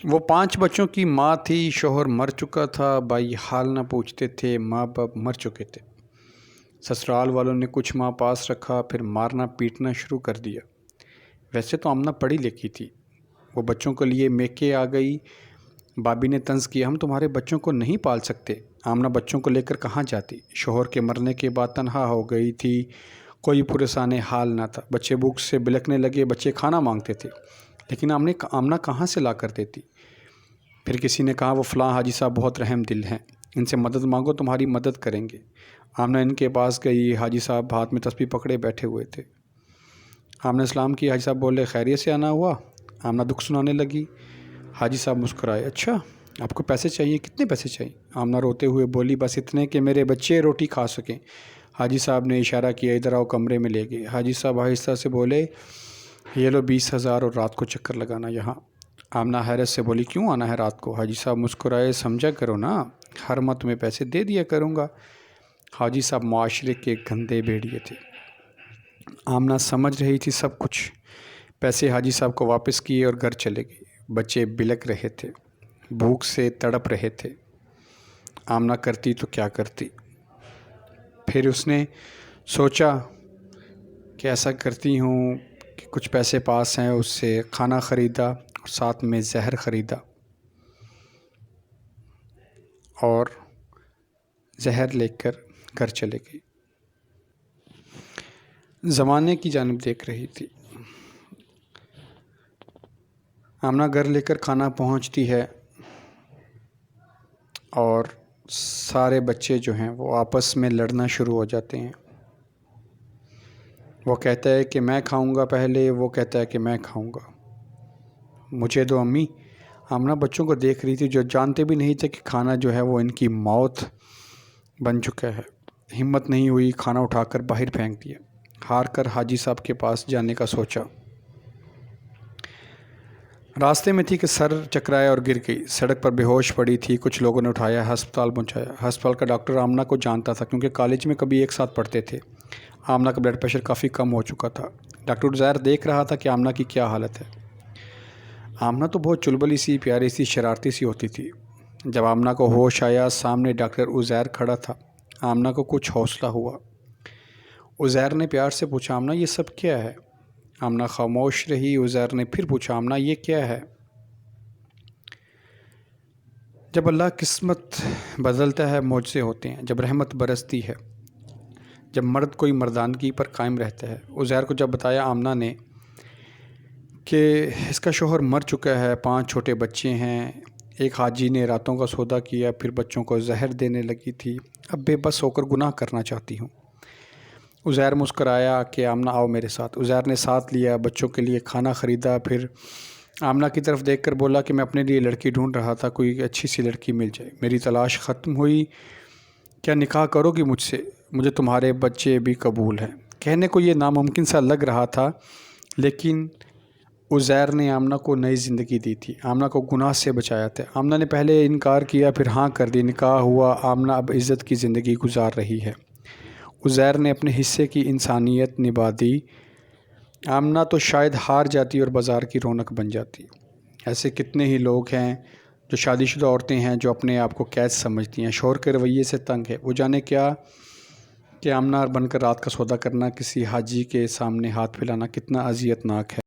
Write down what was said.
وہ 5 بچوں کی ماں تھی، شوہر مر چکا تھا، بھائی حال نہ پوچھتے تھے، ماں باپ مر چکے تھے۔ سسرال والوں نے کچھ ماہ پاس رکھا، پھر مارنا پیٹنا شروع کر دیا۔ ویسے تو آمنہ پڑھی لکھی تھی، وہ بچوں کے لیے میکے آ گئی۔ بابی نے طنز کیا، ہم تمہارے بچوں کو نہیں پال سکتے۔ آمنہ بچوں کو لے کر کہاں جاتی؟ شوہر کے مرنے کے بعد تنہا ہو گئی تھی، کوئی پرسان حال نہ تھا۔ بچے بھوک سے بلکنے لگے، بچے کھانا مانگتے تھے، لیکن آمنہ کہاں سے لا کر دیتی؟ پھر کسی نے کہا وہ فلاں حاجی صاحب بہت رحم دل ہیں، ان سے مدد مانگو، تمہاری مدد کریں گے۔ آمنہ ان کے پاس گئی، حاجی صاحب ہاتھ میں تسبیح پکڑے بیٹھے ہوئے تھے۔ آمنہ اسلام کی، حاجی صاحب بولے خیریت سے آنا ہوا؟ آمنہ دکھ سنانے لگی۔ حاجی صاحب مسکرائے، اچھا آپ کو پیسے چاہیے، کتنے پیسے چاہیے؟ آمنہ روتے ہوئے بولی، بس اتنے کہ میرے بچے روٹی کھا سکیں۔ حاجی صاحب نے اشارہ کیا، ادھر آؤ، کمرے میں لے گئے۔ حاجی صاحب آہستہ سے بولے، یہ لو 20,000 اور رات کو چکر لگانا یہاں۔ آمنہ حیرت سے بولی، کیوں آنا ہے رات کو؟ حاجی صاحب مسکرائے، سمجھا کرو نا، ہر ماہ تمہیں پیسے دے دیا کروں گا۔ حاجی صاحب معاشرے کے گندے بھیڑیے تھے۔ آمنہ سمجھ رہی تھی سب کچھ۔ پیسے حاجی صاحب کو واپس کیے اور گھر چلے گئے۔ بچے بلک رہے تھے، بھوک سے تڑپ رہے تھے۔ آمنہ کرتی تو کیا کرتی؟ پھر اس نے سوچا کہ ایسا کرتی ہوں کہ کچھ پیسے پاس ہیں، اس سے کھانا خریدا اور ساتھ میں زہر خریدا اور زہر لے کر گھر چلے گئی۔ زمانے کی جانب دیکھ رہی تھی۔ آمنہ گھر لے کر کھانا پہنچتی ہے اور سارے بچے جو ہیں وہ آپس میں لڑنا شروع ہو جاتے ہیں۔ وہ کہتا ہے کہ میں کھاؤں گا پہلے، وہ کہتا ہے کہ میں کھاؤں گا، مجھے دو امی۔ آمنہ بچوں کو دیکھ رہی تھی جو جانتے بھی نہیں تھے کہ کھانا جو ہے وہ ان کی موت بن چکا ہے۔ ہمت نہیں ہوئی، کھانا اٹھا کر باہر پھینک دیا۔ ہار کر حاجی صاحب کے پاس جانے کا سوچا۔ راستے میں تھی کہ سر چکرایا اور گر گئی، سڑک پر بے ہوش پڑی تھی۔ کچھ لوگوں نے اٹھایا، ہسپتال پہنچایا۔ ہسپتال کا ڈاکٹر آمنہ کو جانتا تھا کیونکہ کالج میں کبھی ایک ساتھ پڑھتے تھے۔ آمنہ کا بلڈ پریشر کافی کم ہو چکا تھا۔ ڈاکٹر عزیر دیکھ رہا تھا کہ آمنہ کی کیا حالت ہے۔ آمنہ تو بہت چلبلی سی، پیاری سی، شرارتی سی ہوتی تھی۔ جب آمنہ کو ہوش آیا، سامنے ڈاکٹر عزیر کھڑا تھا۔ آمنہ کو کچھ حوصلہ ہوا۔ عزیر نے پیار سے پوچھا، آمنہ یہ سب کیا ہے؟ آمنہ خاموش رہی۔ عزیر نے پھر پوچھا، آمنہ یہ کیا ہے؟ جب اللہ قسمت بدلتا ہے معجزے ہوتے ہیں، جب رحمت برستی ہے، جب مرد کوئی مردانگی پر قائم رہتا ہے۔ عزیر کو جب بتایا آمنہ نے کہ اس کا شوہر مر چکا ہے، 5 چھوٹے بچے ہیں، ایک حاجی نے راتوں کا سودا کیا، پھر بچوں کو زہر دینے لگی تھی، اب بے بس ہو کر گناہ کرنا چاہتی ہوں۔ عزیر مسکرایا کہ آمنہ آؤ میرے ساتھ۔ عزیر نے ساتھ لیا، بچوں کے لیے کھانا خریدا، پھر آمنہ کی طرف دیکھ کر بولا کہ میں اپنے لیے لڑکی ڈھونڈ رہا تھا، کوئی اچھی سی لڑکی مل جائے، میری تلاش ختم ہوئی، کیا نکاح کرو گی مجھ سے؟ مجھے تمہارے بچے بھی قبول ہیں۔ کہنے کو یہ ناممکن سا لگ رہا تھا، لیکن عزیر نے آمنہ کو نئی زندگی دی تھی، آمنہ کو گناہ سے بچایا تھا۔ آمنہ نے پہلے انکار کیا، پھر ہاں کر دی، نکاح ہوا، آمنہ اب عزت کی زندگی گزار رہی ہے۔ عزیر نے اپنے حصے کی انسانیت نبھا دی۔ آمنہ تو شاید ہار جاتی اور بازار کی رونق بن جاتی۔ ایسے کتنے ہی لوگ ہیں جو شادی شدہ عورتیں ہیں جو اپنے آپ کو قید سمجھتی ہیں، شوہر کے رویے سے تنگ ہے، وہ جانے کیا کہ آمنہ بن کر رات کا سودا کرنا، کسی حاجی کے سامنے ہاتھ پھیلانا کتنا اذیت ناک ہے۔